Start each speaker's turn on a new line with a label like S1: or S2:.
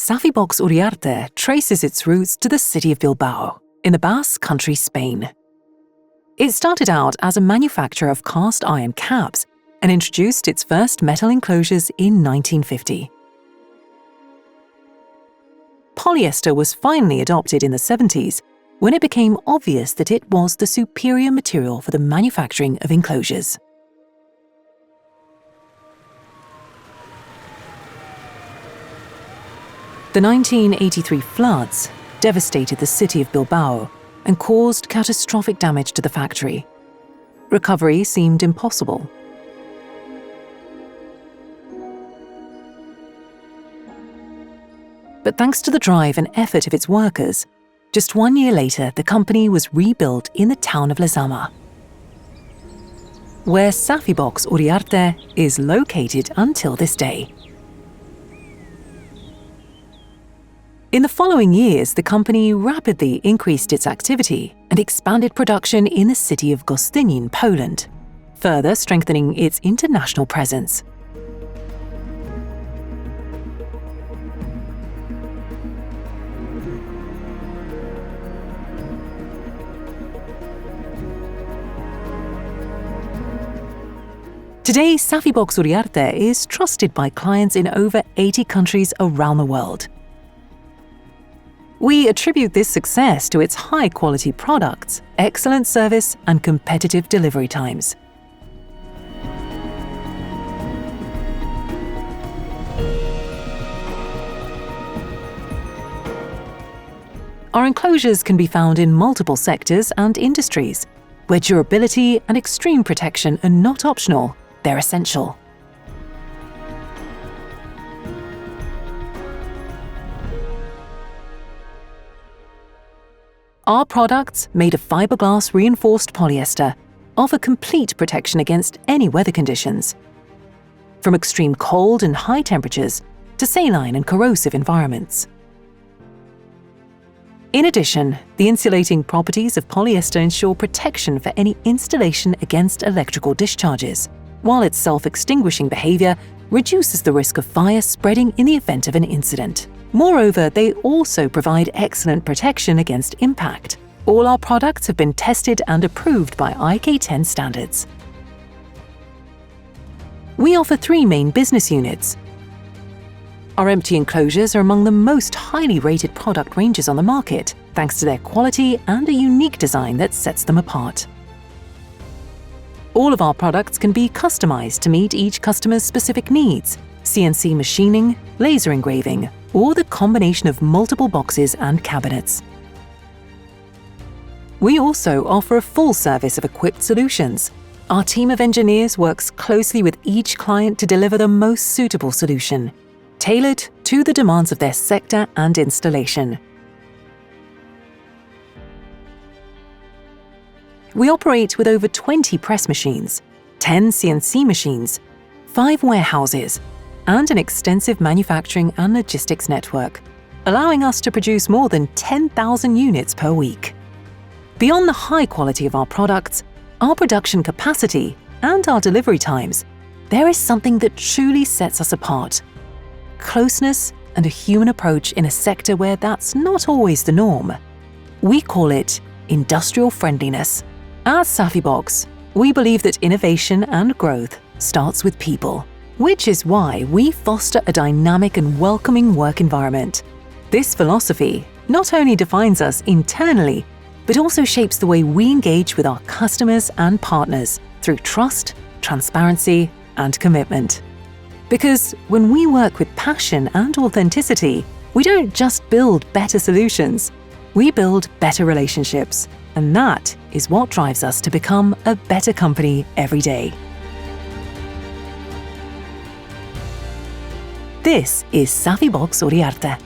S1: SAFYBOX Uriarte traces its roots to the city of Bilbao, in the Basque Country, Spain. It started out as a manufacturer of cast iron caps and introduced its first metal enclosures in 1950. Polyester was finally adopted in the 70s, when it became obvious that it was the superior material for the manufacturing of enclosures. The 1983 floods devastated the city of Bilbao and caused catastrophic damage to the factory. Recovery seemed impossible. But thanks to the drive and effort of its workers, just 1 year later the company was rebuilt in the town of Lezama, where SAFYBOX Uriarte is located until this day. In the following years, the company rapidly increased its activity and expanded production in the city of Gostynin, Poland, further strengthening its international presence. Today, SAFYBOX Uriarte is trusted by clients in over 80 countries around the world. We attribute this success to its high-quality products, excellent service, and competitive delivery times. Our enclosures can be found in multiple sectors and industries, where durability and extreme protection are not optional, they're essential. Our products, made of fiberglass-reinforced polyester, offer complete protection against any weather conditions, from extreme cold and high temperatures to saline and corrosive environments. In addition, the insulating properties of polyester ensure protection for any installation against electrical discharges, while its self-extinguishing behavior reduces the risk of fire spreading in the event of an incident. Moreover, they also provide excellent protection against impact. All our products have been tested and approved by IK 10 standards. We offer 3 main business units. Our empty enclosures are among the most highly rated product ranges on the market, thanks to their quality and a unique design that sets them apart. All of our products can be customized to meet each customer's specific needs: CNC machining, laser engraving, or the combination of multiple boxes and cabinets. We also offer a full service of equipped solutions. Our team of engineers works closely with each client to deliver the most suitable solution, tailored to the demands of their sector and installation. We operate with over 20 press machines, 10 CNC machines, 5 warehouses, and an extensive manufacturing and logistics network, allowing us to produce more than 10,000 units per week. Beyond the high quality of our products, our production capacity, and our delivery times, there is something that truly sets us apart: closeness and a human approach in a sector where that's not always the norm. We call it industrial friendliness. At SAFYBOX, we believe that innovation and growth starts with people, which is why we foster a dynamic and welcoming work environment. This philosophy not only defines us internally, but also shapes the way we engage with our customers and partners through trust, transparency, and commitment. Because when we work with passion and authenticity, we don't just build better solutions, we build better relationships. And that is what drives us to become a better company every day. This is SAFYBOX Uriarte.